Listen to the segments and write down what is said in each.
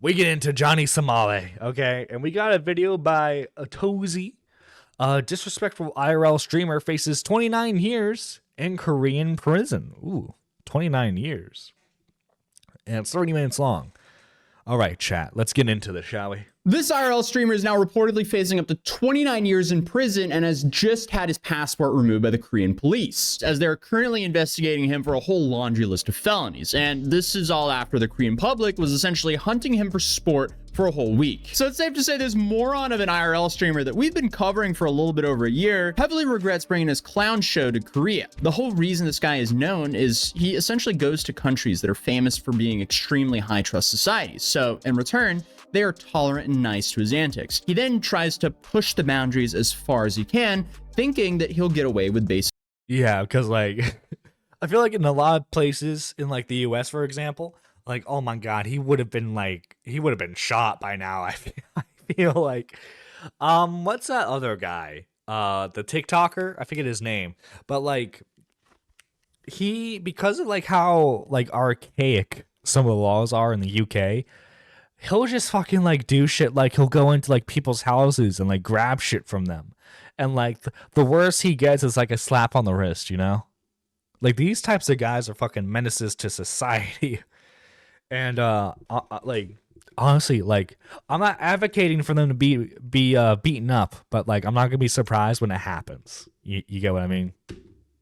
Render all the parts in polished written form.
we get into Johnny Somali, okay? And we got a video by Tozy. Disrespectful IRL streamer faces 29 years in Korean prison. Ooh, 29 years. And it's 30 minutes long. All right, chat. Let's get into this, shall we? This IRL streamer is now reportedly facing up to 29 years in prison and has just had his passport removed by the Korean police, as they're currently investigating him for a whole laundry list of felonies. And this is all after the Korean public was essentially hunting him for sport for a whole week. So it's safe to say this moron of an IRL streamer that we've been covering for a little bit over a year heavily regrets bringing his clown show to Korea. The whole reason this guy is known is he essentially goes to countries that are famous for being extremely high trust societies. So in return, they are tolerant and nice to his antics. He then tries to push the boundaries as far as he can, thinking that he'll get away with basic. Yeah, because like, I feel like in a lot of places in like the US, for example, like, oh my God, he would have been shot by now. I feel like, what's that other guy? The TikToker, I forget his name, but like, because of like how like archaic some of the laws are in the UK, he'll just fucking like do shit. Like he'll go into like people's houses and like grab shit from them. And like the worst he gets is like a slap on the wrist, you know? Like these types of guys are fucking menaces to society. And like honestly, like I'm not advocating for them to be beaten up, but like I'm not gonna be surprised when it happens. You get what I mean?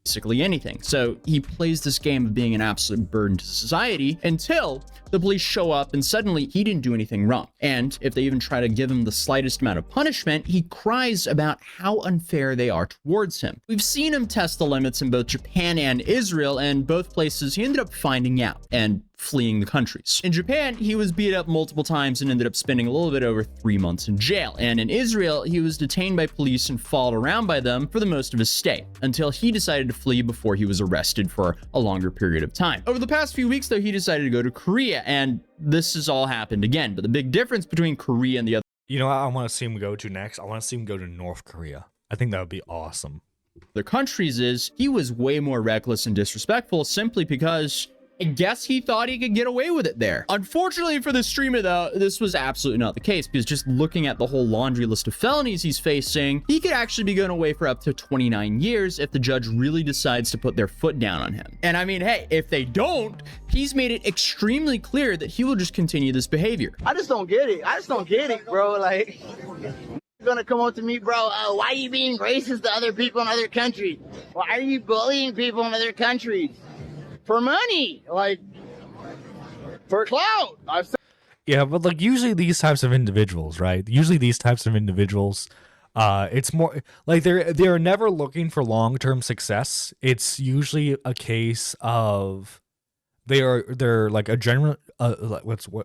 Basically anything. So he plays this game of being an absolute burden to society until the police show up and suddenly he didn't do anything wrong. And if they even try to give him the slightest amount of punishment, he cries about how unfair they are towards him. We've seen him test the limits in both Japan and Israel, and both places he ended up finding out and fleeing the countries. In Japan, he was beat up multiple times and ended up spending a little bit over 3 months in jail. And in Israel, he was detained by police and followed around by them for the most of his stay, until he decided to flee before he was arrested for a longer period of time. Over the past few weeks, though, he decided to go to Korea, and this has all happened again. But the big difference between Korea and the other— you know what I want to see him go to next? I want to see him go to North Korea. I think that would be awesome. other countries is he was way more reckless and disrespectful simply because I guess he thought he could get away with it there. Unfortunately for the streamer though, this was absolutely not the case, because just looking at the whole laundry list of felonies he's facing, he could actually be going away for up to 29 years if the judge really decides to put their foot down on him. And I mean, hey, if they don't, he's made it extremely clear that he will just continue this behavior. I just don't get it. I just don't get it, bro. Like, you're gonna come up to me, bro, why are you being racist to other people in other countries? Why are you bullying people in other countries? For money, like, for clout. Yeah, but like usually these types of individuals, right? Usually these types of individuals, it's more like they're never looking for long-term success. It's usually a case of they're like adrenaline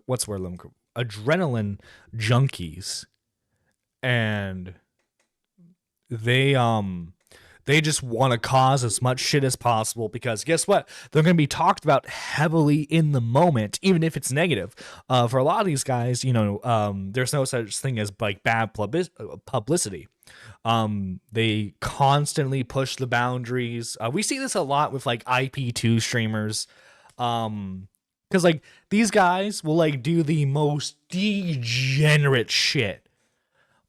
what's word adrenaline junkies, and they just want to cause as much shit as possible, because guess what? They're going to be talked about heavily in the moment, even if it's negative. For a lot of these guys, you know, there's no such thing as like bad publicity. They constantly push the boundaries. We see this a lot with like IP2 streamers. Because like these guys will like do the most degenerate shit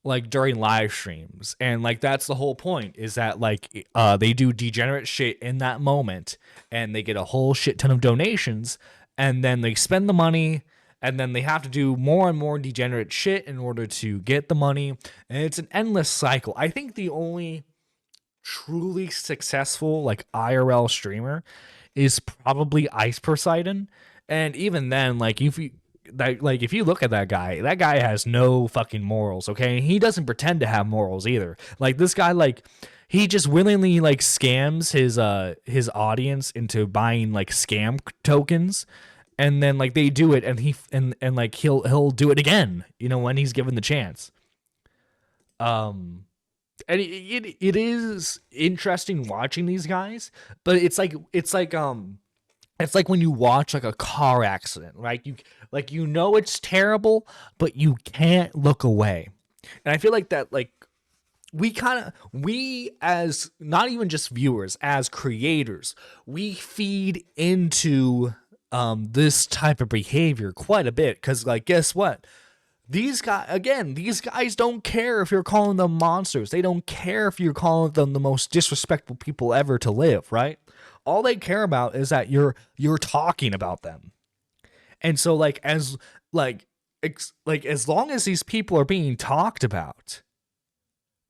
like during live streams, and like that's the whole point, is that like they do degenerate shit in that moment and they get a whole shit ton of donations, and then they spend the money, and then they have to do more and more degenerate shit in order to get the money, and it's an endless cycle. I think the only truly successful like IRL streamer is probably Ice Poseidon, and even then, like if you look at that guy has no fucking morals, okay? He doesn't pretend to have morals either. Like this guy, like he just willingly like scams his audience into buying like scam tokens, and then like they do it, and like he'll do it again, you know, when he's given the chance. And it is interesting watching these guys, but it's like when you watch like a car accident, right? You know it's terrible, but you can't look away. And I feel like that, like we as not even just viewers, as creators, we feed into this type of behavior quite a bit, because like, guess what? These guys don't care if you're calling them monsters. They don't care if you're calling them the most disrespectful people ever to live, right? All they care about is that you're talking about them. And so as long as these people are being talked about,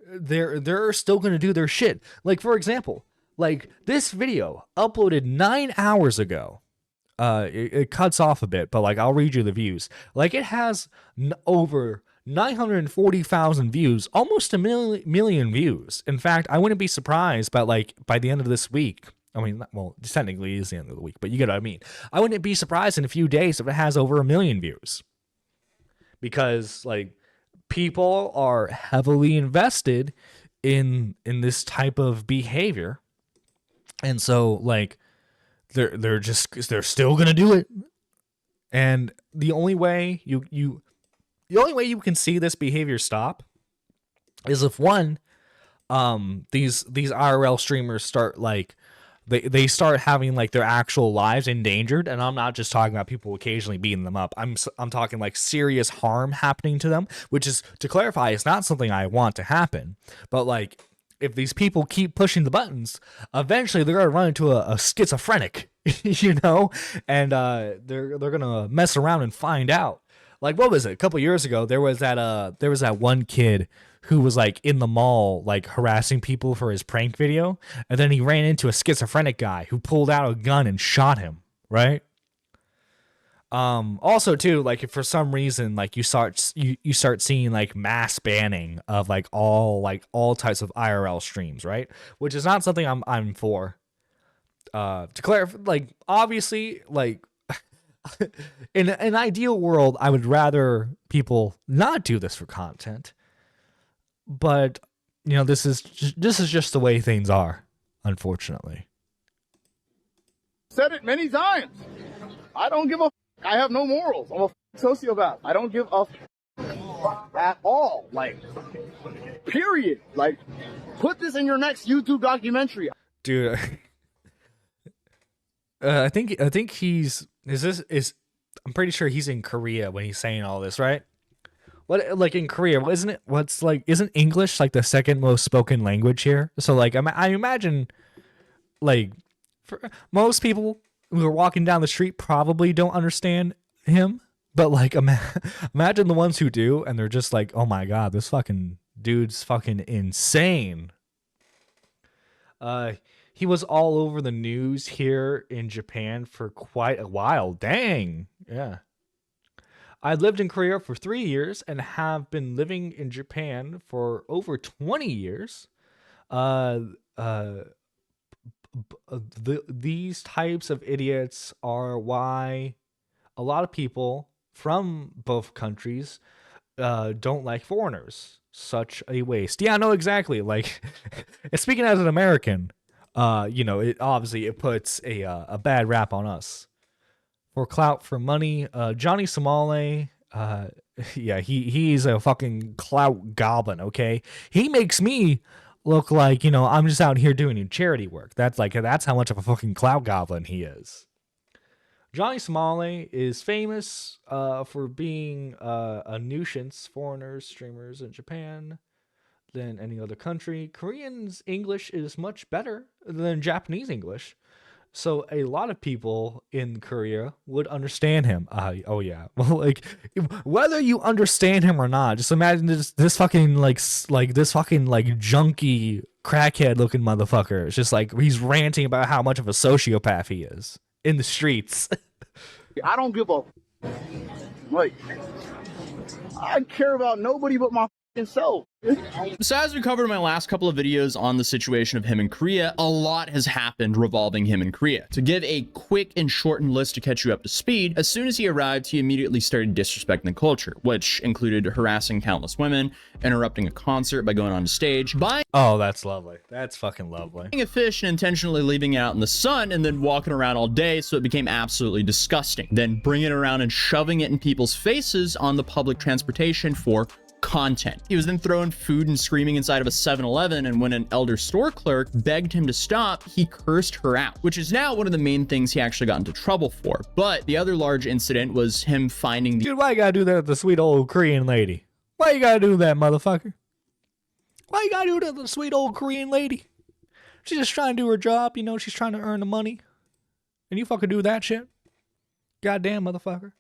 they're still going to do their shit. Like, for example, like this video uploaded 9 hours ago. It cuts off a bit, but like I'll read you the views. Like, it has over 940,000 views, almost a million views. In fact, I wouldn't be surprised, but like by the end of this week, I mean, well, technically it is the end of the week, but you get what I mean. I wouldn't be surprised in a few days if it has over 1 million views, because like people are heavily invested in this type of behavior, and so like they're still gonna do it. And the only way you can see this behavior stop is if one, these IRL streamers start like they start having like their actual lives endangered. And I'm not just talking about people occasionally beating them up. I'm talking like serious harm happening to them, which is, to clarify, it's not something I want to happen. But like, if these people keep pushing the buttons, eventually they're gonna run into a schizophrenic, you know, and they're gonna mess around and find out. Like, what was it? A couple years ago, there was that one kid who was like in the mall, like harassing people for his prank video, and then he ran into a schizophrenic guy who pulled out a gun and shot him. Right. Also too, like, if for some reason like you start seeing like mass banning of like all types of IRL streams, right? Which is not something I'm for. To clarify, like, obviously, like in an ideal world, I would rather people not do this for content. But you know, this is just the way things are, unfortunately. Said it many times. I don't give a. I have no morals. I'm a sociopath. I don't give a at all. Like, period. Like, put this in your next YouTube documentary, dude. I think he's I'm pretty sure he's in Korea when he's saying all this, right? What, like, in Korea, isn't English like the second most spoken language here? So like I imagine, like, for most people who are walking down the street probably don't understand him, but like imagine the ones who do, and they're just like, oh my god, this fucking dude's fucking insane. He was all over the news here in Japan for quite a while. Dang. Yeah. I lived in Korea for 3 years and have been living in Japan for over 20 years. These types of idiots are why a lot of people from both countries don't like foreigners. Such a waste. Yeah, no, exactly. Like, speaking as an American, you know, it obviously it puts a bad rap on us. For clout, for money, Johnny Somali, yeah, he's a fucking clout goblin. Okay, he makes me look like, you know, I'm just out here doing charity work. That's how much of a fucking clout goblin he is. Johnny Somali is famous for being a nuisance foreigners, streamers in Japan than any other country. Korean's English is much better than Japanese English, so a lot of people in Korea would understand him. Oh yeah, well, like, whether you understand him or not, just imagine this fucking like this fucking like junky crackhead looking motherfucker. It's just like he's ranting about how much of a sociopath he is in the streets. I don't give a. Like, I care about nobody but my self. So as we covered in my last couple of videos on the situation of him in Korea, a lot has happened revolving him in Korea. To give a quick and shortened list to catch you up to speed, as soon as he arrived, he immediately started disrespecting the culture, which included harassing countless women, interrupting a concert by going on stage, buying that's lovely. That's fucking lovely. A fish and intentionally leaving it out in the sun, and then walking around all day, so it became absolutely disgusting. Then bringing it around and shoving it in people's faces on the public transportation for content. He was then throwing food and screaming inside of a 7-Eleven, and when an elder store clerk begged him to stop, he cursed her out, which is now one of the main things he actually got into trouble for. But the other large incident was him finding the— Dude, why you gotta do that with the sweet old Korean lady? Why you gotta do that, motherfucker? Why you gotta do that with the sweet old Korean lady? She's just trying to do her job, you know, she's trying to earn the money. And you fucking do that shit? Goddamn, motherfucker.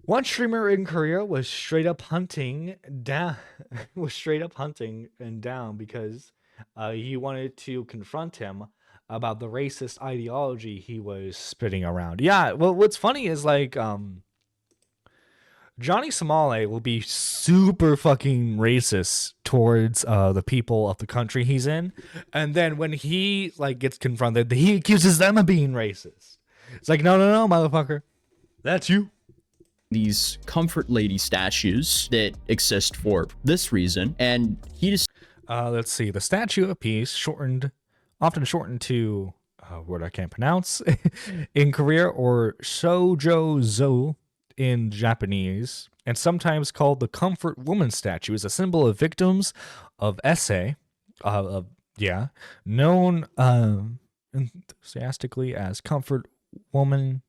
One streamer in Korea was straight up hunting down because he wanted to confront him about the racist ideology he was spitting around. Yeah, well, what's funny is like Johnny Somali will be super fucking racist towards the people of the country he's in, and then when he like gets confronted, he accuses them of being racist. It's like, no, motherfucker, that's you. these comfort lady statues that exist for this reason, and he just let's see, the statue of peace, often shortened to a word I can't pronounce in Korea, or Shojo-zo in Japanese, and sometimes called the Comfort Woman statue, is a symbol of victims of essay, known enthusiastically as comfort women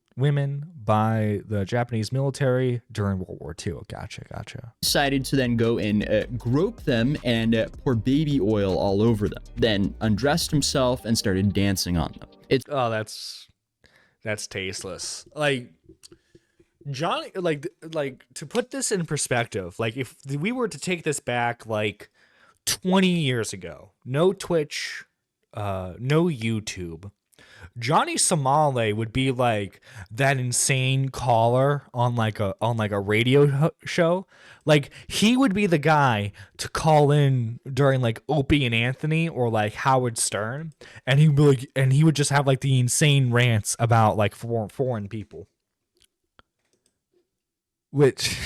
by the Japanese military during World War II. Gotcha. decided to then go and grope them and pour baby oil all over them, then undressed himself and started dancing on them. That's tasteless. Like, Johnny, like to put this in perspective, like if we were to take this back like 20 years ago, no Twitch, no YouTube, Johnny Somali would be like that insane caller on like a radio show. Like, he would be the guy to call in during like Opie and Anthony or like Howard Stern, and he would just have like the insane rants about like foreign people. Which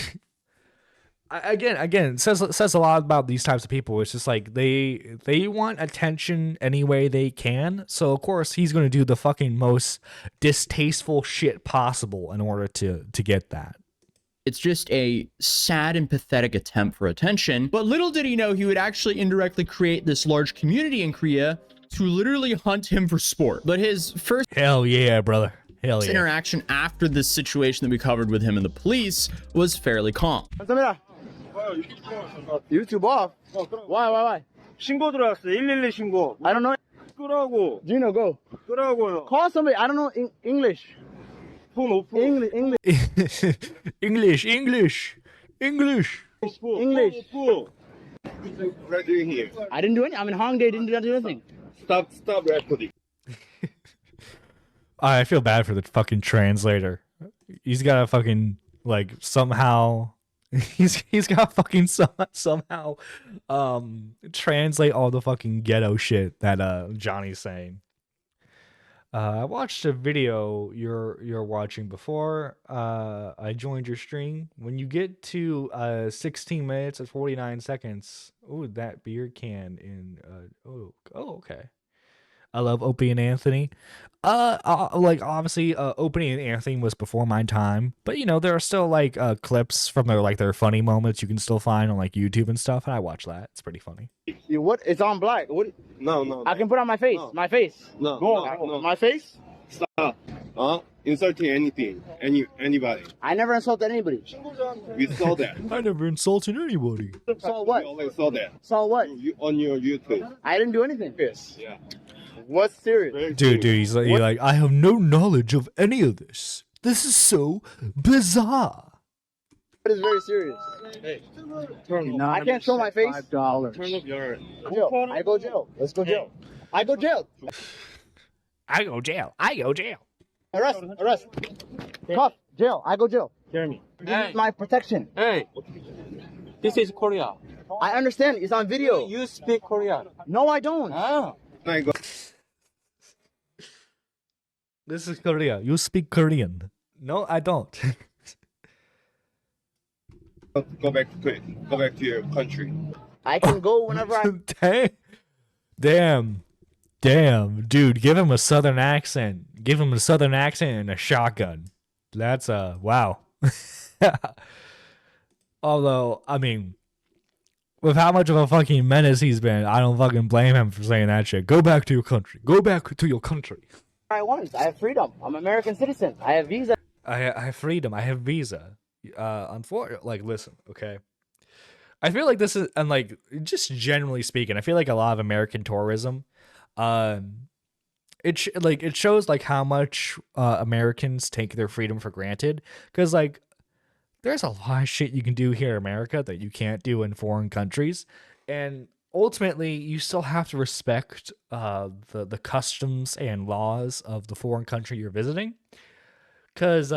again says a lot about these types of people. It's just like they want attention any way they can, so of course he's going to do the fucking most distasteful shit possible in order to get that. It's just a sad and pathetic attempt for attention, but little did he know he would actually indirectly create this large community in Korea to literally hunt him for sport. But his first Hell yeah, brother. Hell yeah. interaction after this situation that we covered with him and the police was fairly calm. 감사합니다. YouTube off? Why? 신고 들어왔어. 112 신고. I don't know. 끄라고. Gino, go. 끄라고요. Call somebody. I don't know English. 폰 오프. English. English. English. 오프. What are you doing here? I didn't do anything. I'm in Hongdae. Didn't do anything. Stop recording. I feel bad for the fucking translator. He's got to fucking like somehow he's got to fucking somehow translate all the fucking ghetto shit that Johnny's saying. I watched a video you're watching before I joined your stream. When you get to 16 minutes and 49 seconds, oh, that beer can in okay. I love Opie and Anthony. Like obviously, Opie and Anthony was before my time, but you know there are still like clips from their funny moments you can still find on like YouTube and stuff, and I watch that. It's pretty funny. What? It's on black. What? No. I can put on my face. No. My face. No. My face. Stop. Insulting anything. Anybody. I never insulted anybody. We saw that. I never insulted anybody. So what? We always saw that. So what? On your YouTube. I didn't do anything. Yes. Yeah. What's serious? Very Dude, serious. he's like, I have no knowledge of any of this. This is so bizarre. It is very serious. Hey. I can't show my face. $5. Turn up your. Jail. I go jail. Let's go jail. I go jail. I go jail. Arrest. Cuff. Jail. I go jail. Hear me. This is my protection. Hey, this is Korea. I understand. It's on video. You speak Korean. No, I don't. Ah. I go. This is Korea. You speak Korean. No, I don't. Go back to your country. I can go whenever I. Damn, dude. Give him a southern accent. And a shotgun. That's wow. Although, I mean, with how much of a fucking menace he's been, I don't fucking blame him for saying that shit. Go back to your country. Go back to your country. I want. I have freedom. I'm an American citizen. I have visa. I have freedom. I have visa. Unfortunately, like, listen, okay. I feel like this is, and like, just generally speaking, I feel like a lot of American tourism, it shows like how much Americans take their freedom for granted. Because like, there's a lot of shit you can do here in America that you can't do in foreign countries, and ultimately, you still have to respect the customs and laws of the foreign country you're visiting. Because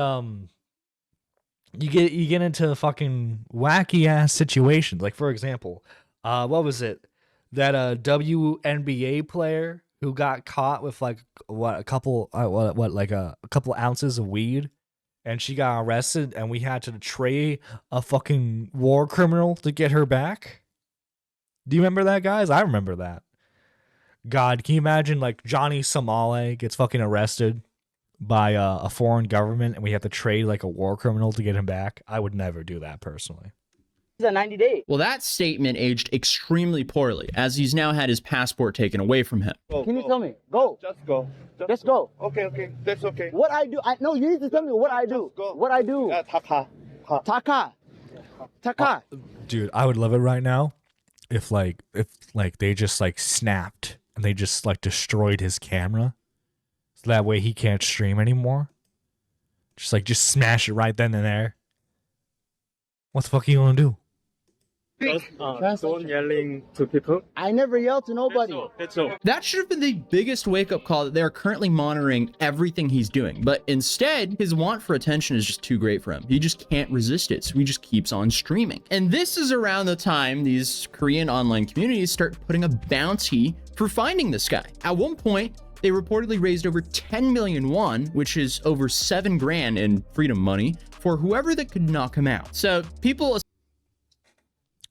you get into fucking wacky ass situations. Like, for example, what was it? That WNBA player who got caught with like a couple ounces of weed, and she got arrested, and we had to betray a fucking war criminal to get her back. Do you remember that, guys? I remember that. God, can you imagine like Johnny Somali gets fucking arrested by a foreign government, and we have to trade like a war criminal to get him back? I would never do that personally. Visa 90 days. Well, that statement aged extremely poorly, as he's now had his passport taken away from him. Can you tell me? Go. Just go. Let's go. Okay. That's okay. What I do? No, you need to tell me what I do. Go. What I do. Taka. Taka. Dude, I would love it right now if they just like snapped and they just like destroyed his camera, so that way he can't stream anymore. Just smash it right then and there. What the fuck are you gonna do? Don't yelling to people. I never yell to nobody. That's all. That should have been the biggest wake-up call, that they are currently monitoring everything he's doing. But instead, his want for attention is just too great for him. He just can't resist it, so he just keeps on streaming. And this is around the time these Korean online communities start putting a bounty for finding this guy. At one point, they reportedly raised over 10 million won, which is over 7 grand in freedom money, for whoever that could knock him out. So people...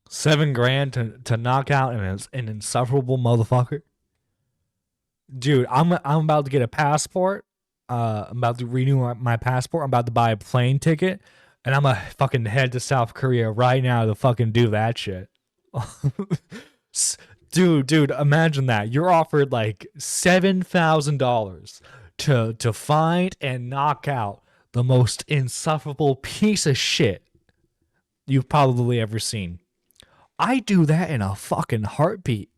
7 grand to knock out an insufferable motherfucker. Dude, I'm about to get a passport. I'm about to renew my passport. I'm about to buy a plane ticket, and I'm gonna fucking head to South Korea right now to fucking do that shit. Dude, imagine that. You're offered like $7,000 to find and knock out the most insufferable piece of shit you've probably ever seen. I do that in a fucking heartbeat.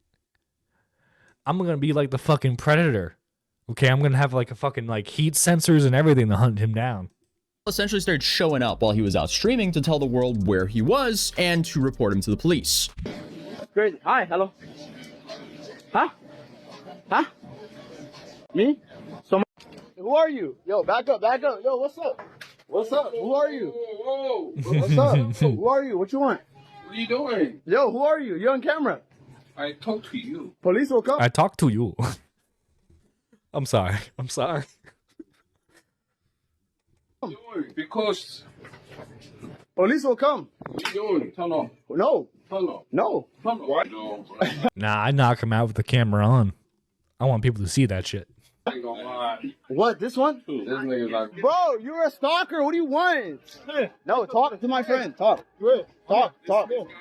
I'm gonna be like the fucking Predator. Okay, I'm gonna have like a fucking like heat sensors and everything to hunt him down. Essentially started showing up while he was out streaming to tell the world where he was and to report him to the police. Crazy. Hi. Hello. Huh? Me? Who are you? Yo, back up. Yo, what's up? Who are you? What's up? Who are you? What you want? What are you doing? Yo, who are you? You're on camera. I talk to you. Police will come. I talk to you. I'm sorry. Because Police will come. what are you doing? Turn off. No. Turn off. No. Turn off. Why? No. Nah, I knock him out with the camera on. I want people to see that shit. I ain't gonna lie. What? This one? This nigga's like, Bro, you're a stalker. What do you want? No, talk to my friend. Talk. Talk.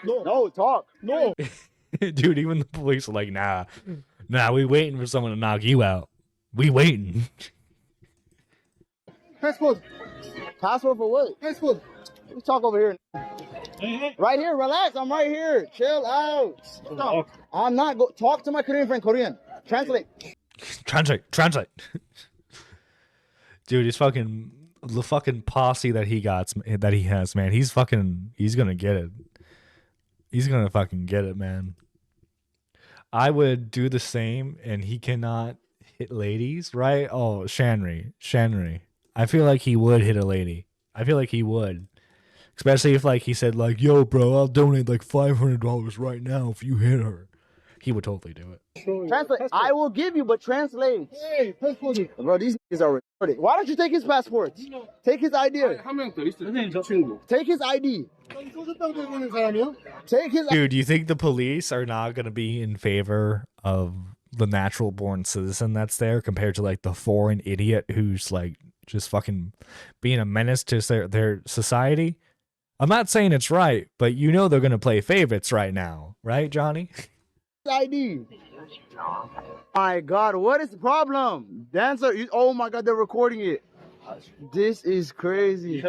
No, talk. No. Dude, even the police are like, nah, we waiting for someone to knock you out. We waiting. Passport. Passport for what? Passport. We talk over here. Right here, relax. I'm right here. Chill out. Stop. I'm not talk to my Korean friend. Korean. Translate. Translate. Dude, the fucking posse that he has, man. He's gonna get it. He's gonna fucking get it, man. I would do the same, and he cannot hit ladies, right? Oh, Shanri. I feel like he would hit a lady. I feel like he would. Especially if like he said like, yo, bro, I'll donate like $500 right now if you hit her. He would totally do it. Translate. I will give you, but translate. Hey, passport. Bro, these niggas are retarded. Why don't you take his passport? Take his ID. Take his ID. Take his. Dude, do you think the police are not going to be in favor of the natural born citizen that's there compared to like the foreign idiot who's like just fucking being a menace to their society? I'm not saying it's right, but you know they're gonna play favorites right now, right, Johnny? ID. My God, what is the problem? Dancer, oh my God, they're recording it. This is crazy.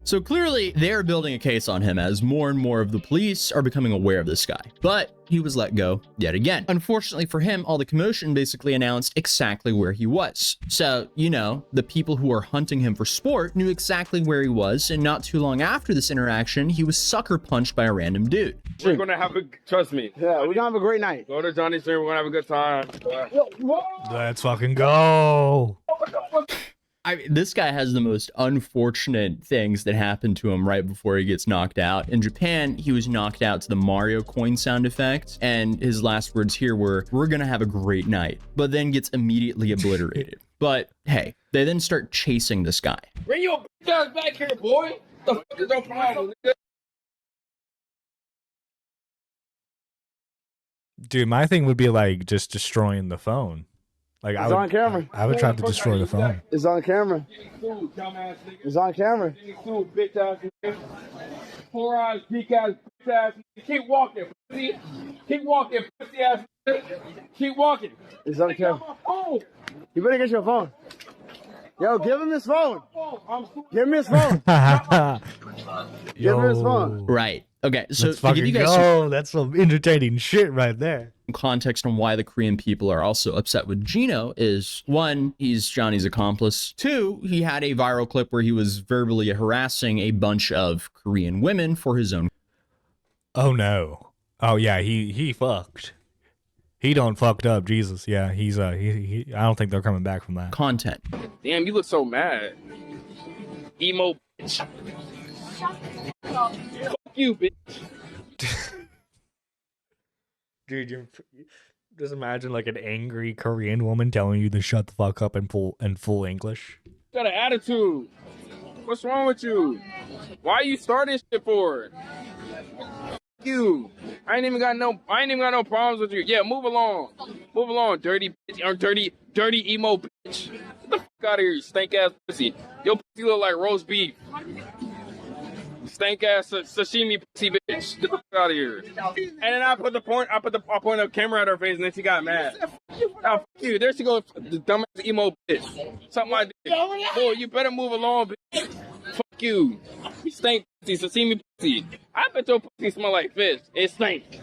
So clearly, they're building a case on him as more and more of the police are becoming aware of this guy. But he was let go yet again. Unfortunately for him, all the commotion basically announced exactly where he was. So, you know, the people who are hunting him for sport knew exactly where he was, and not too long after this interaction, he was sucker punched by a random dude. We're gonna have a, trust me. Yeah, we're gonna have a great night. Go to Johnny's stream, we're gonna have a good time. Let's fucking go. This guy has the most unfortunate things that happen to him right before he gets knocked out. In Japan, he was knocked out to the Mario coin sound effect, and his last words here were, "We're gonna have a great night," but then gets immediately obliterated. But hey, they then start chasing this guy. Bring your ass back here, boy. The fuck is your problem, nigga? Dude, my thing would be like just destroying the phone. Like It's on camera. I would try to destroy the phone. It's on camera. It's on camera. Bitch ass nigga. Poor eyes, geek ass, bitch ass. Keep walking, pussy. Keep walking, pussy ass. Keep walking. It's on camera. You better get your phone. Yo, give him his phone. Give him his phone. Give him his phone. Right. Okay, so Let's to give fucking you guys go. That's some entertaining shit right there. some context on why the Korean people are also upset with Gino is, one, he's Johnny's accomplice. Two, he had a viral clip where he was verbally harassing a bunch of Korean women for his own Oh no. Oh yeah, he fucked. He done fucked up, Jesus. Yeah, he's he I don't think they're coming back from that. content. Damn, you look so mad. Emo bitch. Fuck you, bitch. Dude, you just imagine like an angry Korean woman telling you to shut the fuck up in full English. Got an attitude. What's wrong with you? Why you starting shit for? Fuck you. I ain't even got no problems with you. Yeah, move along. Move along, dirty bitch or dirty emo bitch. Get the fuck out of here, you stank ass pussy. Your pussy look like roast beef. Stank ass sashimi pussy bitch. Get the fuck out of here. And then I point the camera at her face and then she got mad. Now fuck you. There she goes, the dumbass emo bitch. Something I did. Boy, you better move along, bitch. Fuck you. Stank pussy, sashimi pussy. I bet your pussy smell like fish. It stank.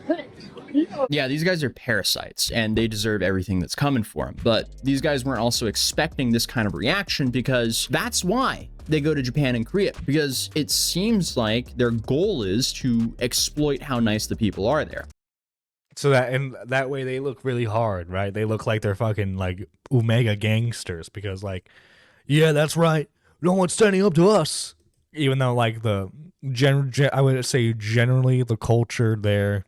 Yeah, these guys are parasites and they deserve everything that's coming for them. But these guys weren't also expecting this kind of reaction, because that's why they go to Japan and Korea, because it seems like their goal is to exploit how nice the people are there. So that way they look really hard, right? They look like they're fucking like Omega gangsters, because like, yeah, that's right. No one's standing up to us. Even though like I would say generally the culture there.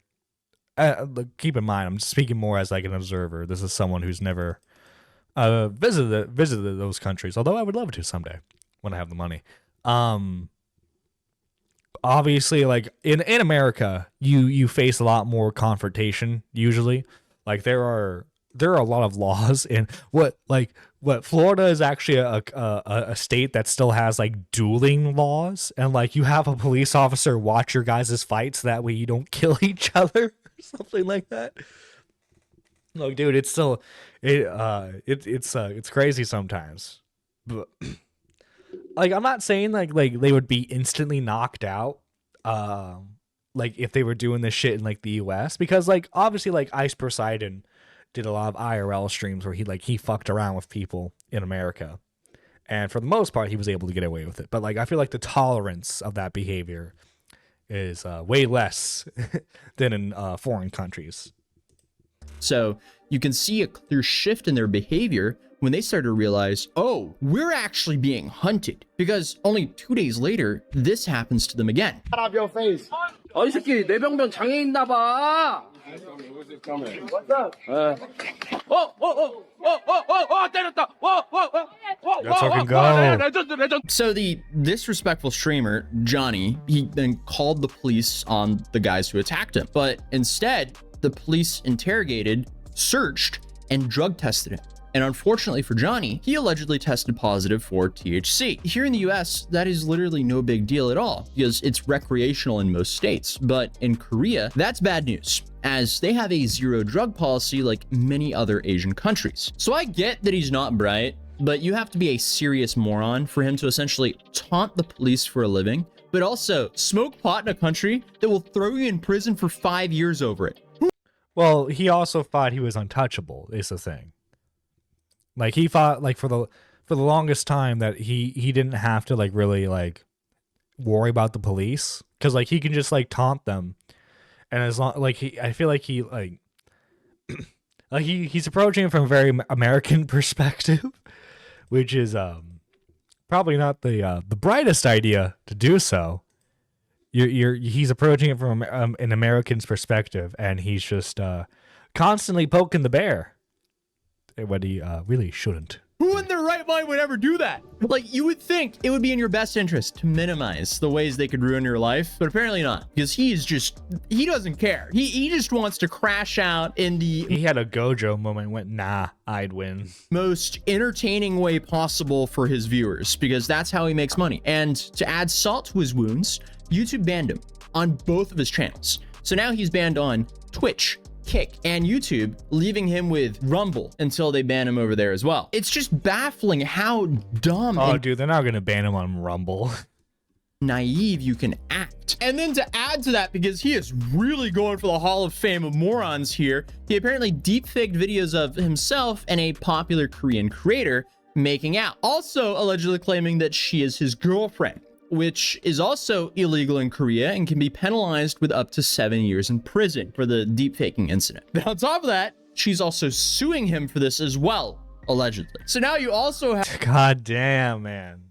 Keep in mind, I'm speaking more as like an observer. This is someone who's never visited those countries, although I would love to someday when I have the money. Obviously, like in America, you face a lot more confrontation usually. Like there are a lot of laws in what Florida is actually a state that still has like dueling laws, and like you have a police officer watch your guys' fights, that way you don't kill each other. Something like that. Look, dude, it's still it's crazy sometimes. But like I'm not saying like they would be instantly knocked out like if they were doing this shit in like the US, because like obviously like Ice Poseidon did a lot of IRL streams where he fucked around with people in America, and for the most part he was able to get away with it. But like I feel like the tolerance of that behavior is way less than in foreign countries. So you can see a clear shift in their behavior when they start to realize, oh, we're actually being hunted, because only 2 days later, this happens to them again. Get off your face. 이 새끼 뇌병변 장애 있나 봐. What's up? 때렸다. Let's fucking go. So the disrespectful streamer, Johnny, he then called the police on the guys who attacked him. But instead, the police interrogated, searched, and drug tested him. And unfortunately for Johnny, he allegedly tested positive for THC. Here in the US, that is literally no big deal at all because it's recreational in most states. But in Korea, that's bad news, as they have a zero drug policy like many other Asian countries. So I get that he's not bright, but you have to be a serious moron for him to essentially taunt the police for a living, but also smoke pot in a country that will throw you in prison for 5 years over it. Well, he also thought he was untouchable, is the thing. Like, he thought, like, for the longest time that he didn't have to, like, really, like, worry about the police, because, like, he can just, like, taunt them, and as long, like, I feel like he, like, like, he's approaching it from a very American perspective, which is probably not the brightest idea to do so. He's approaching it from an American's perspective, and he's just constantly poking the bear when he really shouldn't. Who in their right mind would ever do that? Like, you would think it would be in your best interest to minimize the ways they could ruin your life, but apparently not, because he doesn't care. He just wants to crash out in the... He had a Gojo moment and went, nah, I'd win. Most entertaining way possible for his viewers, because that's how he makes money. And to add salt to his wounds, YouTube banned him on both of his channels. So now he's banned on Twitch, Kick, and YouTube, leaving him with Rumble until they ban him over there as well. It's just baffling how dumb dude, they're not gonna ban him on Rumble. Naive you can act. And then to add to that, because he is really going for the Hall of Fame of morons here, he apparently deepfaked videos of himself and a popular Korean creator making out, also allegedly claiming that she is his girlfriend, which is also illegal in Korea and can be penalized with up to 7 years in prison for the deepfaking incident. But on top of that, she's also suing him for this as well, allegedly. So now you also God damn, man.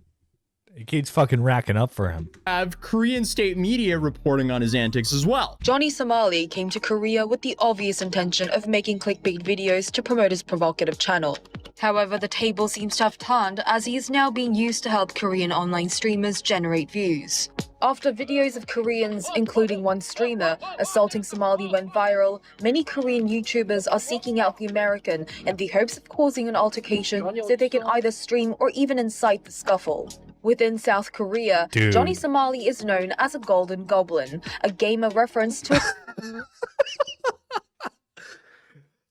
It keeps fucking racking up for him. Have Korean state media reporting on his antics as well. Johnny Somali came to Korea with the obvious intention of making clickbait videos to promote his provocative channel. However, the table seems to have turned, as he is now being used to help Korean online streamers generate views. After videos of Koreans, including one streamer, assaulting Somali went viral, many Korean YouTubers are seeking out the American in the hopes of causing an altercation so they can either stream or even incite the scuffle. Within South Korea, Dude. Johnny Somali is known as a Golden Goblin, a gamer reference to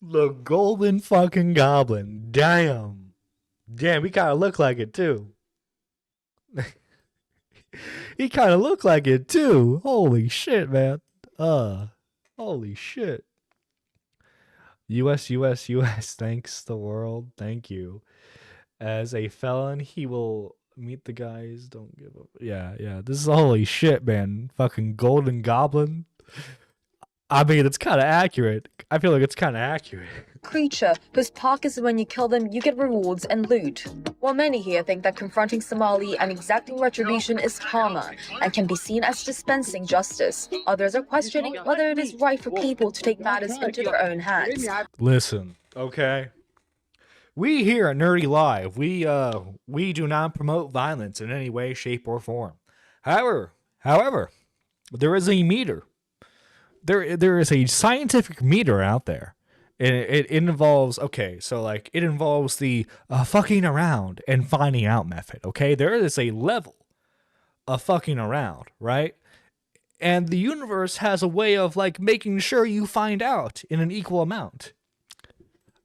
The Golden fucking Goblin. Damn. Damn, he kind of looked like it too. He kind of looked like it too. Holy shit, man. Holy shit. US, thanks the world. Thank you. As a felon, he will meet the guys. Don't give up. Yeah. This is holy shit, man. Fucking Golden Goblin. I mean, it's kind of accurate. I feel like it's kind of accurate. creature whose perk is when you kill them, you get rewards and loot. While many here think that confronting Somali and exacting retribution is karma and can be seen as dispensing justice, others are questioning whether it is right for people to take matters into their own hands. Listen, okay? We here at Nerdy Live, we do not promote violence in any way, shape, or form. However, there is a meter. There is a scientific meter out there. It involves, it involves the fucking around and finding out method, okay? There is a level of fucking around, right? And the universe has a way of, making sure you find out in an equal amount.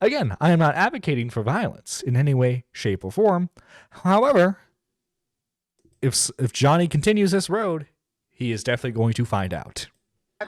Again, I am not advocating for violence in any way, shape, or form. However, if Johnny continues this road, he is definitely going to find out.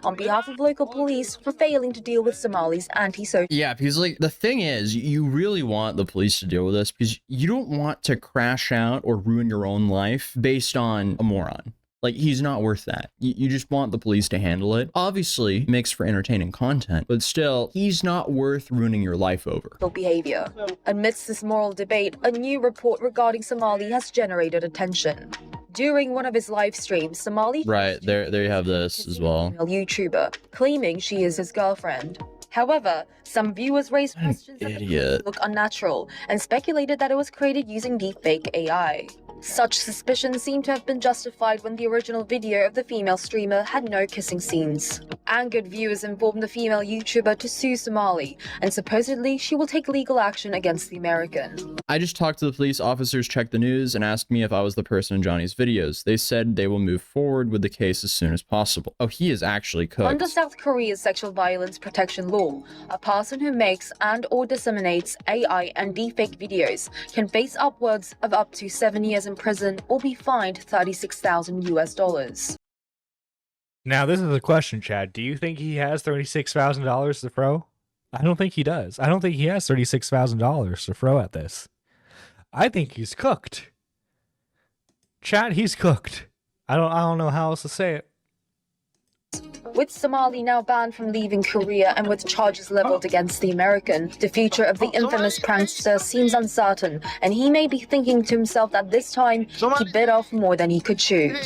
On behalf of local police for failing to deal with Somali's anti-social... Yeah, because the thing is, you really want the police to deal with this because you don't want to crash out or ruin your own life based on a moron. He's not worth that. You just want the police to handle it. Obviously, it makes for entertaining content, but still, he's not worth ruining your life over. behavior. Amidst this moral debate, a new report regarding Somali has generated attention. During one of his live streams, Somali... Right, there you have this as well. ...YouTuber, claiming she is his girlfriend. However, some viewers raised questions that the look unnatural and speculated that it was created using deepfake AI. Such suspicions seem to have been justified when the original video of the female streamer had no kissing scenes. Angered viewers informed the female YouTuber to sue Somali, and supposedly she will take legal action against the American. I just talked to the police officers, checked the news, and asked me if I was the person in Johnny's videos. They said they will move forward with the case as soon as possible. Oh, he is actually cooked. Under South Korea's sexual violence protection law, a person who makes and or disseminates AI and deepfake videos can face upwards of up to 7 years in prison or be fined $36,000. Now, this is a question, Chad. Do you think he has $36,000 to throw? I don't think he does. I don't think he has $36,000 to throw at this. I think he's cooked. Chad, he's cooked. I don't know how else to say it. With Somali now banned from leaving Korea and with charges leveled against the American, the future of the infamous prankster seems uncertain, and he may be thinking to himself that this time he bit off more than he could chew.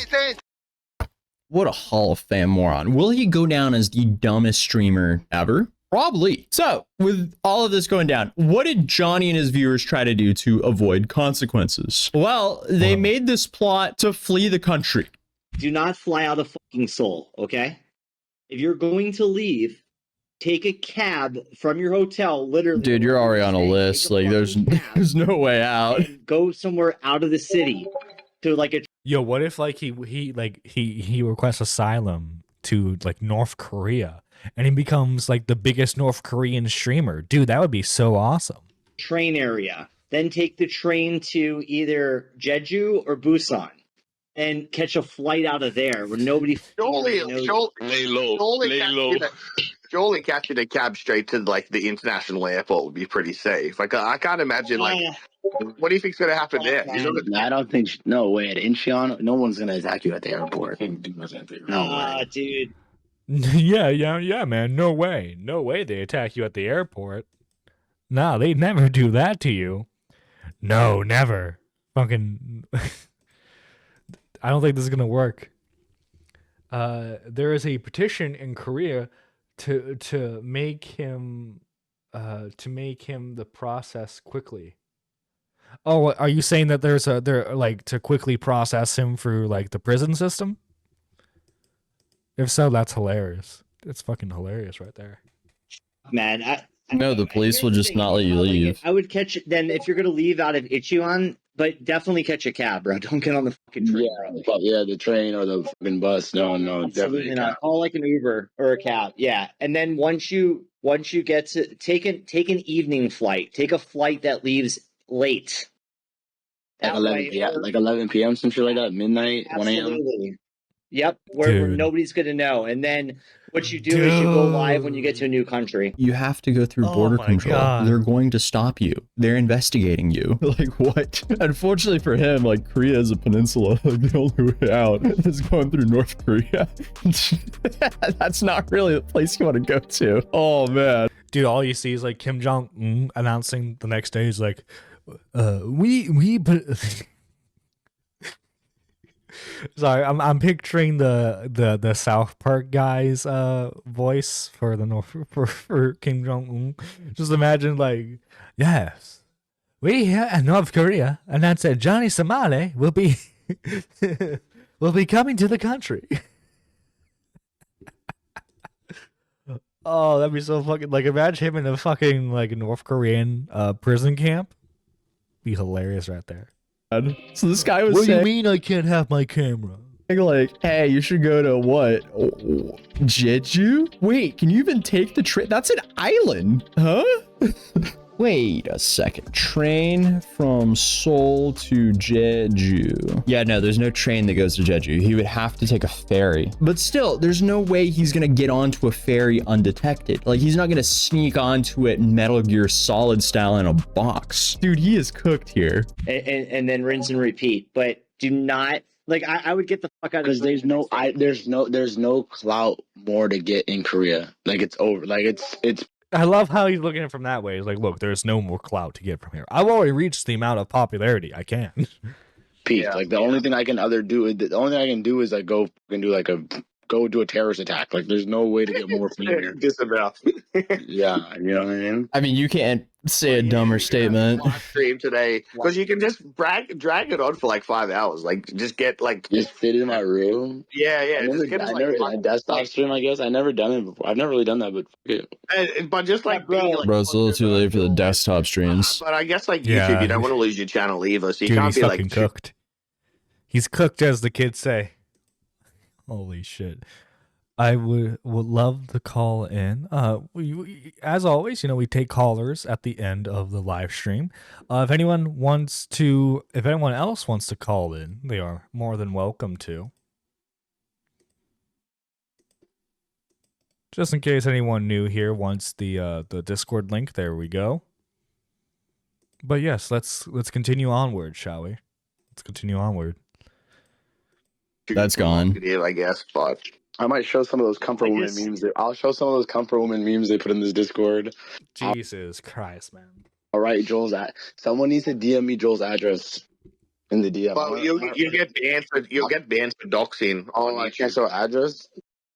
What a Hall of Fame moron. Will he go down as the dumbest streamer ever? Probably. So, with all of this going down, what did Johnny and his viewers try to do to avoid consequences? Well, they made this plot to flee the country. Do not fly out of fucking Seoul, okay? If you're going to leave, take a cab from your hotel, literally. Dude, you're already on a list. Like, there's no way out. Go somewhere out of the city to like a. Yo, what if like he requests asylum to like North Korea and he becomes like the biggest North Korean streamer? Dude, that would be so awesome. Train area. Then take the train to either Jeju or Busan and catch a flight out of there where nobody knows. Lay low. Jolie catching a cab straight to like the international airport would be pretty safe. Like I can't imagine what do you think's gonna happen there? I don't think. No way. At Incheon, no one's gonna attack you at the airport. No way, dude. Yeah, man. No way they attack you at the airport. No, they never do that to you. No, never. Fucking. I don't think this is gonna work. There is a petition in Korea to make him the process quickly. Oh, are you saying that they're like to quickly process him through like the prison system? If so, that's hilarious. It's fucking hilarious right there. Man, No, the police will just not let you leave. I would catch then if you're gonna leave out of Incheon, but definitely catch a cab, bro. Don't get on the fucking train. Yeah, the train or the fucking bus. No, definitely not. Call like an Uber or a cab. Yeah, and then once you get to take an evening flight, take a flight that leaves late. Like 11 p.m. some shit like that, midnight, 1 a.m. Yep, where nobody's gonna know. And then what you do is you go live when you get to a new country. You have to go through border control. God. They're going to stop you. They're investigating you. Like, what? Unfortunately for him, like, Korea is a peninsula. Like, the only way out is going through North Korea. That's not really the place you want to go to. Oh, man. Dude, all you see is, like, Kim Jong-un announcing the next day is like, Sorry, I'm picturing the South Park guy's voice for the for Kim Jong Un. Just imagine like, yes, we here in North Korea announced that Johnny Somali will be coming to the country. Oh, that'd be so fucking like imagine him in a fucking like North Korean prison camp. Be hilarious right there. So this guy was saying, what do you mean I can't have my camera? Like, hey, you should go to what? Jeju? Wait, can you even take the train? That's an island, huh? Wait a second. Train from Seoul to Jeju. Yeah, no, there's no train that goes to Jeju. He would have to take a ferry. But still, there's no way he's gonna get onto a ferry undetected. Like, he's not gonna sneak onto it Metal Gear Solid style in a box. Dude, he is cooked here. And then rinse and repeat. But do not like I would get the fuck out of because there's no clout more to get in Korea. Like it's over. Like it's I love how he's looking at it from that way. He's like, look, there's no more clout to get from here. I've already reached the amount of popularity I can. Peace. Yeah, like the only thing I can do is like go and do like a go do a terrorist attack. Like, there's no way to get more familiar. Disavow. Yeah, you know what I mean? I mean, you can't say a dumber statement. Stream today because you can just drag it on for like 5 hours. Like, just get like Just sit in my room. yeah. I Just get never done a desktop stream, I guess. I never done it before. I've never really done that, but but just like being, like, Bro, it's a little too late for the desktop streams. But I guess like Yeah. YouTube, you don't want to lose your channel either, so you Dude, can't he's be fucking like cooked. He's cooked, as the kids say. Holy shit. I would love to call in. We, as always, we take callers at the end of the live stream. If anyone else wants to call in, they are more than welcome to. Just in case anyone new here wants the Discord link, there we go. But yes, let's continue onward, shall we? Let's continue onward. That's gone. I guess, but I might show some of those comfort woman memes. I'll show some of those comfort woman memes they put in this Discord. Jesus Christ, man. All right, someone needs to DM me Joel's address in the DM. well, you get banned for doxing. Oh, I can't show address.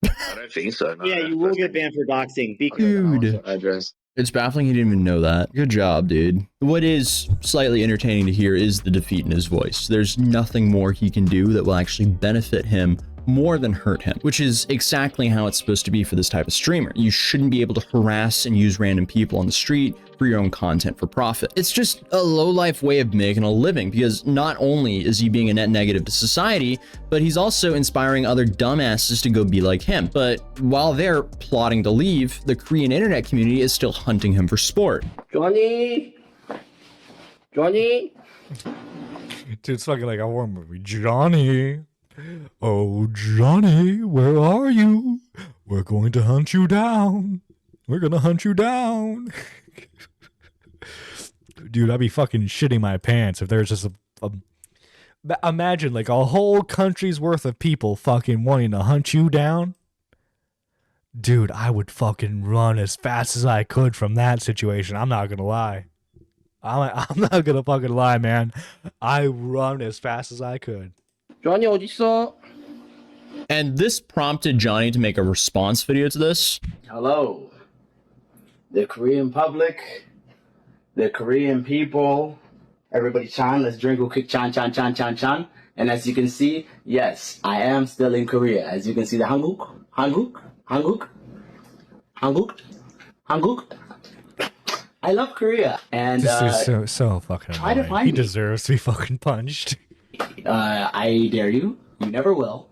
I don't think so. No. Yeah, you will get banned for doxing. Dude. Address. It's baffling he didn't even know that. Good job, dude. What is slightly entertaining to hear is the defeat in his voice. There's nothing more he can do that will actually benefit him more than hurt him, which is exactly how it's supposed to be for this type of streamer. You shouldn't be able to harass and use random people on the street for your own content for profit. It's just a low-life way of making a living, because not only is he being a net negative to society, but he's also inspiring other dumbasses to go be like him. But while they're plotting to leave, the Korean internet community is still hunting him for sport. Johnny. Dude, it's fucking like a horror movie. Johnny. Oh, Johnny, where are you? We're going to hunt you down. We're going to hunt you down. Dude, I'd be fucking shitting my pants if there's just imagine like a whole country's worth of people fucking wanting to hunt you down. Dude, I would fucking run as fast as I could from that situation. I'm not going to lie. I'm not going to fucking lie, man. I run as fast as I could. Johnny 어딨어? And this prompted Johnny to make a response video to this. Hello, the Korean public, the Korean people, everybody chan, let's drink, we'll kick chan. And as you can see, yes, I am still in Korea. As you can see, the Hanguk. I love Korea. And this is so fucking try to annoying. find He me. deserves to be fucking punched. I dare you. You never will.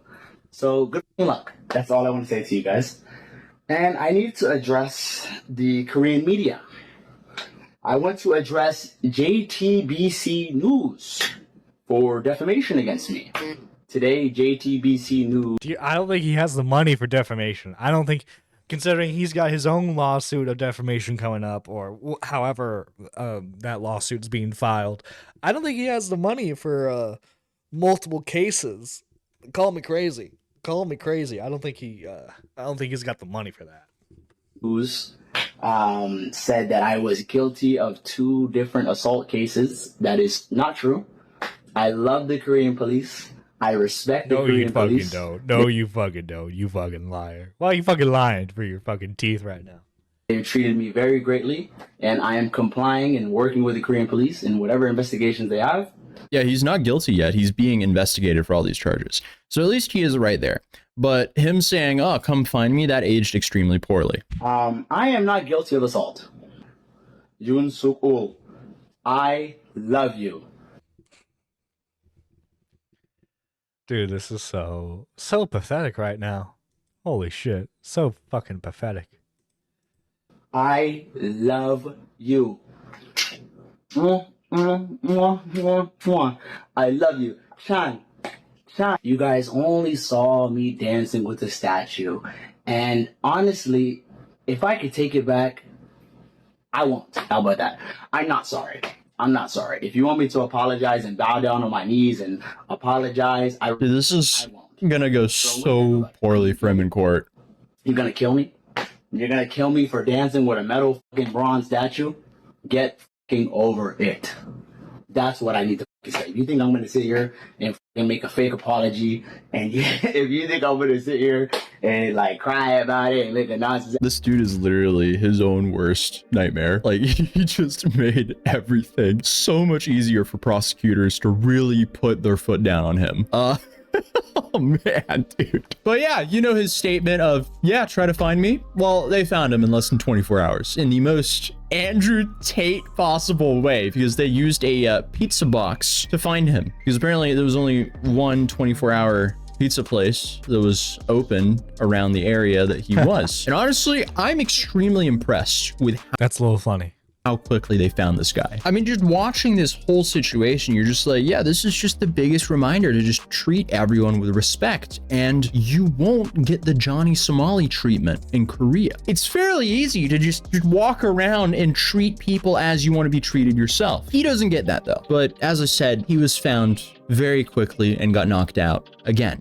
So good luck. That's all I want to say to you guys. And I need to address the Korean media. I want to address JTBC News for defamation against me. Today, JTBC News. I don't think he has the money for defamation. I don't think, considering he's got his own lawsuit of defamation coming up, or however that lawsuit's being filed, I don't think he has the money for multiple cases. Call me crazy. I don't think he's got the money for that. News said that I was guilty of 2 different assault cases. That is not true. I love the Korean police. I respect the Korean police. No, you fucking don't. You fucking liar. Why are you fucking lying for your fucking teeth right now? They've treated me very greatly, and I am complying and working with the Korean police in whatever investigations they have. Yeah, he's not guilty yet. He's being investigated for all these charges. So at least he is right there. But him saying, oh, come find me, that aged extremely poorly. I am not guilty of assault. Yoon Suk-ul, I love you. Dude, this is so pathetic right now. Holy shit. So fucking pathetic. I love you. I love you. Chan. You guys only saw me dancing with the statue. And honestly, if I could take it back, I won't. How about that? I'm not sorry. If you want me to apologize and bow down on my knees and apologize, Dude, this is gonna go so poorly for him in court. You're gonna kill me? You're gonna kill me for dancing with a metal fucking bronze statue? Get fucking over it. That's what I need to say. If you think I'm going to sit here and make a fake apology, and if you think I'm going to sit here and like cry about it and make a nonsense. This dude is literally his own worst nightmare. Like, he just made everything so much easier for prosecutors to really put their foot down on him. Oh man, dude. But yeah, you know his statement of, yeah, try to find me. Well, they found him in less than 24 hours in the most Andrew Tate possible way, because they used a pizza box to find him, because apparently there was only one 24-hour pizza place that was open around the area that he was. And honestly, I'm extremely impressed with That's a little funny. how quickly they found this guy. I mean, just watching this whole situation, you're just like, yeah, this is just the biggest reminder to just treat everyone with respect, and you won't get the Johnny Somali treatment in Korea. It's fairly easy to just walk around and treat people as you want to be treated yourself. He doesn't get that though. But as I said, he was found very quickly and got knocked out again.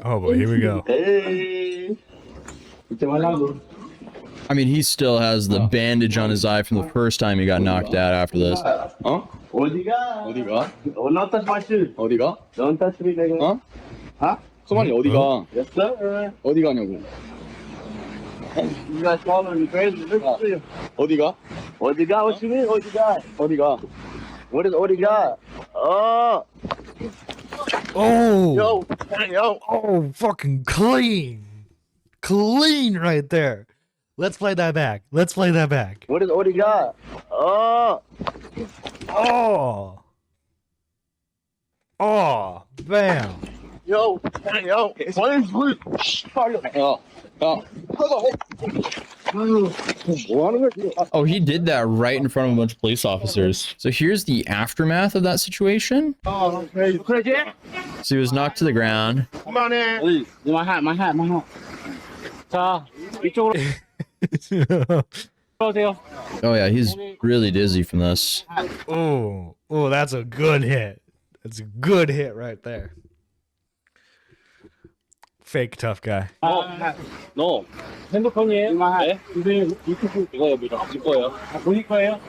Oh boy, here we go. I mean, he still has the bandage on his eye from the first time he got knocked out after this. 어디가? Don't touch my shoes. 어디가? Don't touch me, nigga. 소만이 어디가? Yes, sir. 어디 가냐고. You guys following me crazy? 어디가? 어디가? What you mean? 어디가? 어디가? What is 어디가? Oh. Oh, Yo. oh, fucking clean. Clean right there. Let's play that back. Let's play that back. What is 어디가? Oh. Oh. Oh, bam. Yo. Please. Oh, he did that right in front of a bunch of police officers. So here's the aftermath of that situation. Oh, crazy. So he was knocked to the ground. Come on in. Please. My hat. 자, 이쪽으로. Oh yeah, he's really dizzy from this. Oh, that's a good hit. That's a good hit right there. Fake tough guy. 너 핸드폰이에요? 네? 선생님 유튜브 이거요, 이 거예요. 본인 거예요?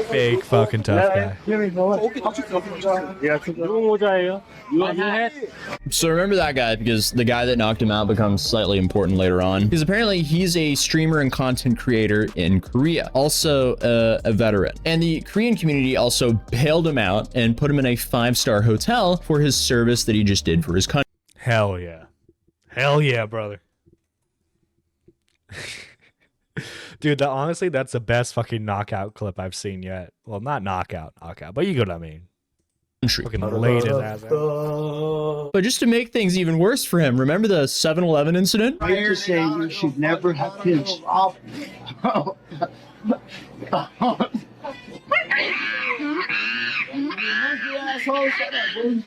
Fake fucking tough guy. 누구 모자예요? You hat? So remember that guy, because the guy that knocked him out becomes slightly important later on. Because apparently he's a streamer and content creator in Korea, also a veteran. And the Korean community also bailed him out and put him in a 5-star hotel for his service that he just did for his country. Hell yeah. Hell yeah, brother. Dude, honestly, that's the best fucking knockout clip I've seen yet. Well, not knockout, but you get what I mean. Fucking laid his ass out. But just to make things even worse for him, remember the 7-Eleven incident? I to say you should never have kids.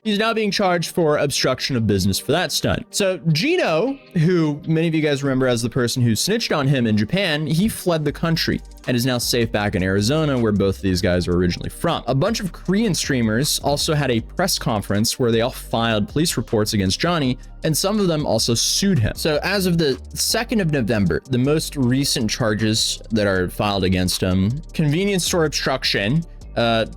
He's now being charged for obstruction of business for that stunt. So Gino, who many of you guys remember as the person who snitched on him in Japan, he fled the country and is now safe back in Arizona, where both of these guys are originally from. A bunch of Korean streamers also had a press conference where they all filed police reports against Johnny, and some of them also sued him. So as of the 2nd of November, the most recent charges that are filed against him: convenience store obstruction,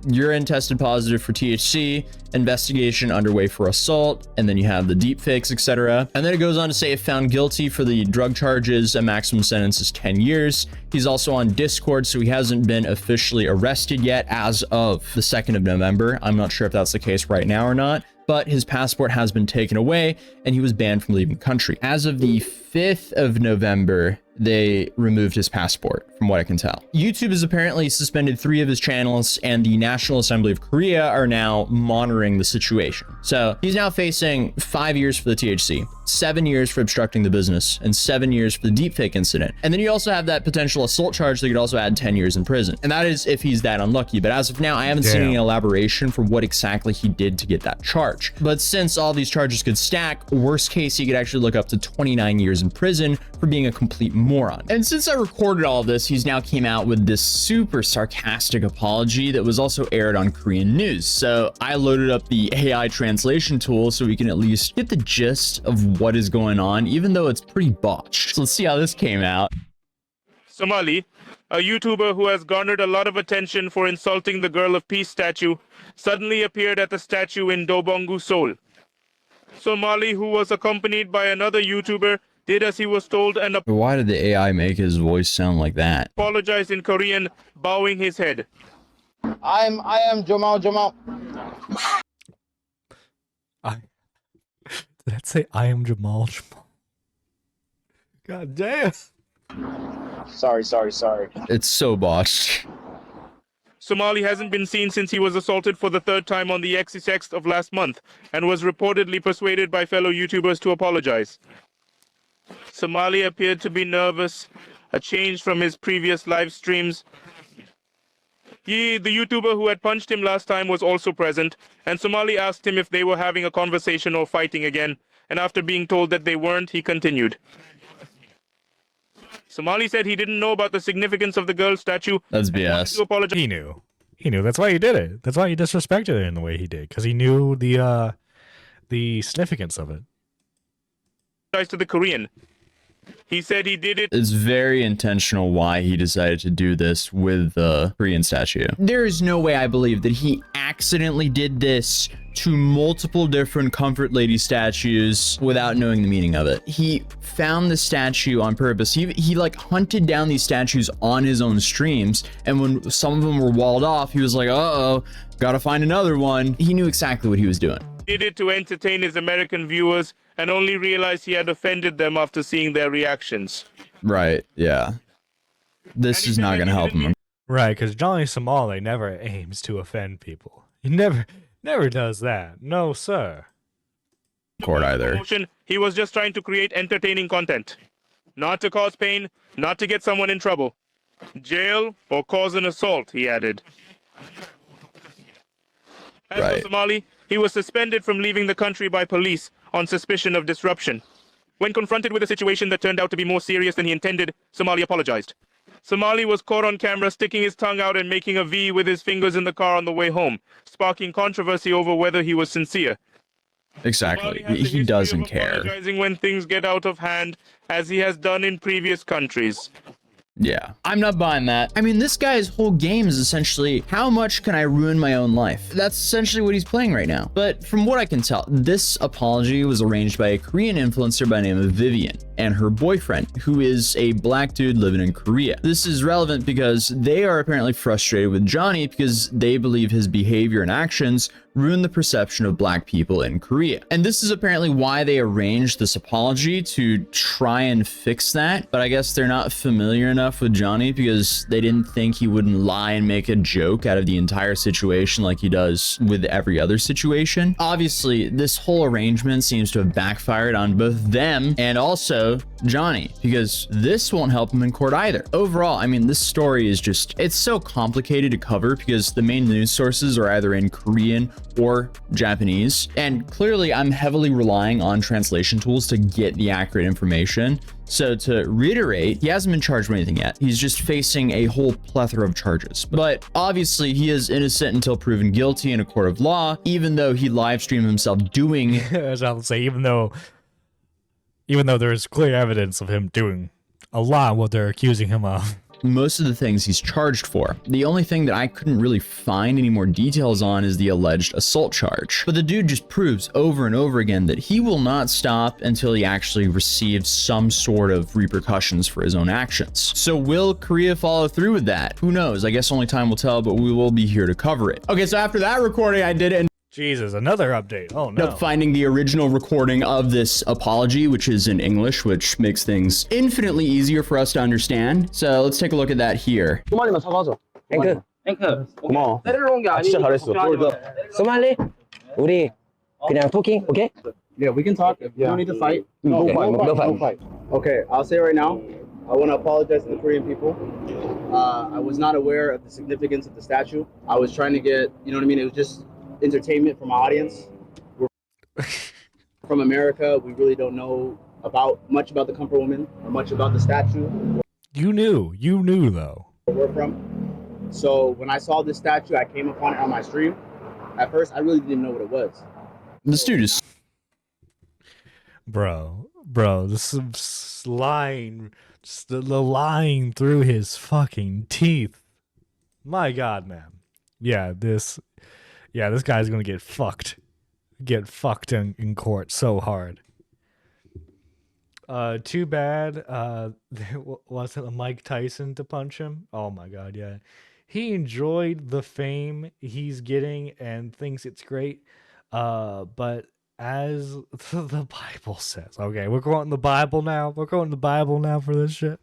urine tested positive for THC, investigation underway for assault, and then you have the deep fakes, etc. And then it goes on to say, if found guilty for the drug charges, a maximum sentence is 10 years. He's also on Discord, so he hasn't been officially arrested yet as of the 2nd of November. I'm not sure if that's the case right now or not, but his passport has been taken away and he was banned from leaving the country. As of the 5th of November, they removed his passport, from what I can tell. YouTube has apparently suspended 3 of his channels, and the National Assembly of Korea are now monitoring the situation. So he's now facing 5 years for the THC, 7 years for obstructing the business, and 7 years for the deepfake incident. And then you also have that potential assault charge that could also add 10 years in prison. And that is if he's that unlucky. But as of now, I haven't seen any elaboration for what exactly he did to get that charge. But since all these charges could stack, worst case, he could actually look up to 29 years in prison for being a complete moron. And since I recorded all of this, he's now came out with this super sarcastic apology that was also aired on Korean news. So I loaded up the AI translation tool so we can at least get the gist of what is going on, even though it's pretty botched. So let's see how this came out. Somali, a YouTuber who has garnered a lot of attention for insulting the Girl of Peace statue, suddenly appeared at the statue in Dobongu, Seoul. Somali, who was accompanied by another YouTuber, did as he was told and Why did the AI make his voice sound like that? apologized in Korean, bowing his head. I am Jamal. Did that say I am Jamal? God damn. Sorry. It's so botched. Somali hasn't been seen since he was assaulted for the third time on the XXX of last month and was reportedly persuaded by fellow YouTubers to apologize. Somali appeared to be nervous, a change from his previous live streams. The YouTuber who had punched him last time was also present, and Somali asked him if they were having a conversation or fighting again, and after being told that they weren't, he continued. Somali said he didn't know about the significance of the girl statue. That's BS. He knew. He knew. That's why he did it. That's why he disrespected it in the way he did, because he knew the significance of it. To the Korean. He said he did it. It's very intentional why he decided to do this with the Korean statue. There is no way I believe that he accidentally did this to multiple different comfort lady statues without knowing the meaning of it. He found the statue on purpose. He like hunted down these statues on his own streams, and when some of them were walled off, he was like, uh-oh, gotta find another one. He knew exactly what he was doing. Did it to entertain his American viewers and only realized he had offended them after seeing their reactions. Right, yeah. This is not gonna help him. Right, because Johnny Somali never aims to offend people. He never does that. No, sir. Court either. He was just trying to create entertaining content. Not to cause pain, not to get someone in trouble. Jail or cause an assault, he added. As for Somali, he was suspended from leaving the country by police on suspicion of disruption. When confronted with a situation that turned out to be more serious than he intended, Somali apologized. Somali was caught on camera sticking his tongue out and making a V with his fingers in the car on the way home, sparking controversy over whether he was sincere. Exactly. He doesn't care. Apologizing when things get out of hand, as he has done in previous countries. Yeah, I'm not buying that. I mean, this guy's whole game is essentially, how much can I ruin my own life? That's essentially what he's playing right now. But from what I can tell, this apology was arranged by a Korean influencer by the name of Vivian and her boyfriend, who is a black dude living in Korea. This is relevant because they are apparently frustrated with Johnny because they believe his behavior and actions ruin the perception of black people in Korea. And this is apparently why they arranged this apology, to try and fix that. But I guess they're not familiar enough with Johnny because they didn't think he wouldn't lie and make a joke out of the entire situation like he does with every other situation. Obviously, this whole arrangement seems to have backfired on both them and also Johnny, because this won't help him in court either. Overall, I mean, this story is just, it's so complicated to cover because the main news sources are either in Korean or Japanese, and clearly I'm heavily relying on translation tools to get the accurate information. So to reiterate, he hasn't been charged with anything yet. He's just facing a whole plethora of charges. But obviously he is innocent until proven guilty in a court of law, even though he live streamed himself doing as I'll say, even though there's clear evidence of him doing a lot of what they're accusing him of. Most of the things he's charged for. The only thing that I couldn't really find any more details on is the alleged assault charge. But the dude just proves over and over again that he will not stop until he actually receives some sort of repercussions for his own actions. So will Korea follow through with that? Who knows? I guess only time will tell, but we will be here to cover it. Okay, so after that recording I did it. Jesus, another update. Oh no. Up finding the original recording of this apology, which is in English, which makes things infinitely easier for us to understand. So let's take a look at that here. 소말리만 사과하자. 앵크. 고마워. 때리러 온 게 아니고. 진짜 잘했어. 소말리. 우리 그냥 토킹, 오케이? Yeah, we can talk. You don't need to fight. No fight. Okay, I'll say right now, I want to apologize to the Korean people. I was not aware of the significance of the statue. I was trying to get, you know what I mean? It was just entertainment from my audience. We're from America. We really don't know much about the Comfort Woman or much about the statue. You knew though. Where we're from. So when I saw this statue, I came upon it on my stream. At first, I really didn't know what it was. This dude is... Bro, this is just lying, just the lying through his fucking teeth. My God, man. Yeah, this guy's gonna get fucked in court so hard. Too bad wasn't Mike Tyson to punch him. Oh my God, yeah. He enjoyed the fame he's getting and thinks it's great. But as the Bible says, okay, we're quoting the Bible now. We're quoting the Bible now for this shit.